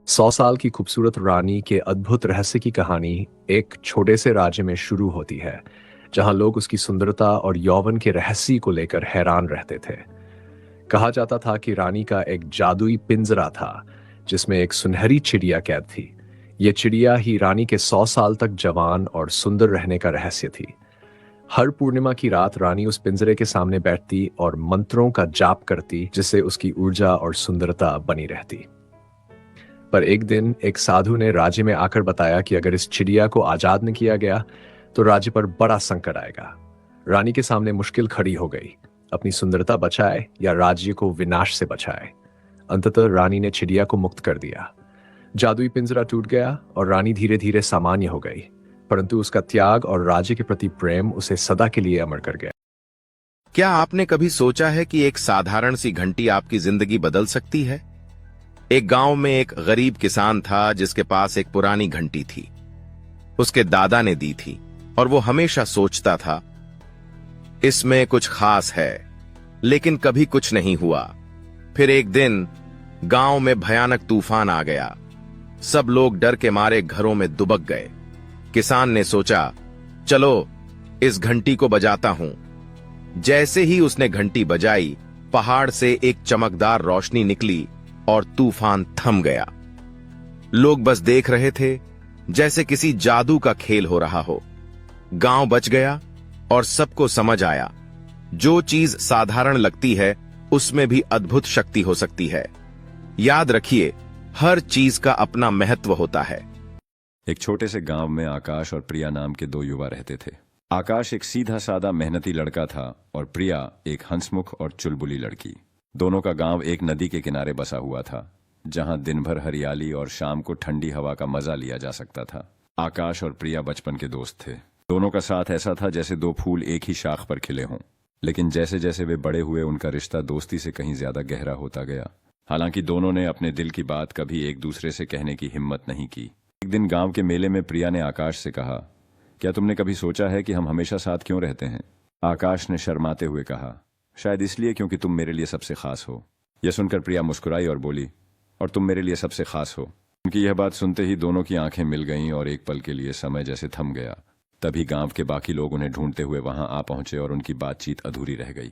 100 साल की खूबसूरत रानी के अद्भुत रहस्य की कहानी एक छोटे से राज्य में शुरू होती है, जहां लोग उसकी सुंदरता और यौवन के रहस्य को लेकर हैरान रहते थे। कहा जाता था कि रानी का एक जादुई पिंजरा था, जिसमें एक सुनहरी चिड़िया कैद थी। ये चिड़िया ही रानी के 100 साल तक जवान और सुंदर रहने का रहस्य थी। हर पूर्णिमा की रात रानी उस पिंजरे के सामने बैठती और मंत्रों का जाप करती, जिससे उसकी ऊर्जा और सुंदरता बनी रहती। पर एक दिन एक साधु ने राज्य में आकर बताया कि अगर इस चिड़िया को आजाद न किया गया तो राज्य पर बड़ा संकट आएगा। रानी के सामने मुश्किल खड़ी हो गई, अपनी सुंदरता बचाए या राज्य को विनाश से बचाए। अंततः रानी ने चिड़िया को मुक्त कर दिया। जादुई पिंजरा टूट गया और रानी धीरे धीरे सामान्य हो गई, परंतु उसका त्याग और राज्य के प्रति प्रेम उसे सदा के लिए अमर कर गया। क्या आपने कभी सोचा है कि एक साधारण सी घंटी आपकी जिंदगी बदल सकती है? एक गांव में एक गरीब किसान था जिसके पास एक पुरानी घंटी थी। उसके दादा ने दी थी और वो हमेशा सोचता था, इसमें कुछ खास है, लेकिन कभी कुछ नहीं हुआ। फिर एक दिन गांव में भयानक तूफान आ गया। सब लोग डर के मारे घरों में दुबक गए। किसान ने सोचा, चलो इस घंटी को बजाता हूं। जैसे ही उसने घंटी बजाई, पहाड़ से एक चमकदार रोशनी निकली और तूफान थम गया। लोग बस देख रहे थे, जैसे किसी जादू का खेल हो रहा हो। गांव बच गया और सबको समझ आया, जो चीज साधारण लगती है उसमें भी अद्भुत शक्ति हो सकती है। याद रखिए, हर चीज का अपना महत्व होता है। एक छोटे से गांव में आकाश और प्रिया नाम के दो युवा रहते थे। आकाश एक सीधा सादा मेहनती लड़का था और प्रिया एक हंसमुख और चुलबुली लड़की। दोनों का गांव एक नदी के किनारे बसा हुआ था, जहां दिन भर हरियाली और शाम को ठंडी हवा का मजा लिया जा सकता था। आकाश और प्रिया बचपन के दोस्त थे। दोनों का साथ ऐसा था जैसे दो फूल एक ही शाख पर खिले हों। लेकिन जैसे जैसे वे बड़े हुए, उनका रिश्ता दोस्ती से कहीं ज्यादा गहरा होता गया। हालांकि दोनों ने अपने दिल की बात कभी एक दूसरे से कहने की हिम्मत नहीं की। एक दिन गांव के मेले में प्रिया ने आकाश से कहा, क्या तुमने कभी सोचा है कि हम हमेशा साथ क्यों रहते हैं? आकाश ने शर्माते हुए कहा, शायद इसलिए क्योंकि तुम मेरे लिए सबसे खास हो। यह सुनकर प्रिया मुस्कुराई और बोली, और तुम मेरे लिए सबसे खास हो। उनकी यह बात सुनते ही दोनों की आंखें मिल गईं और एक पल के लिए समय जैसे थम गया। तभी गांव के बाकी लोग उन्हें ढूंढते हुए वहां आ पहुंचे और उनकी बातचीत अधूरी रह गई।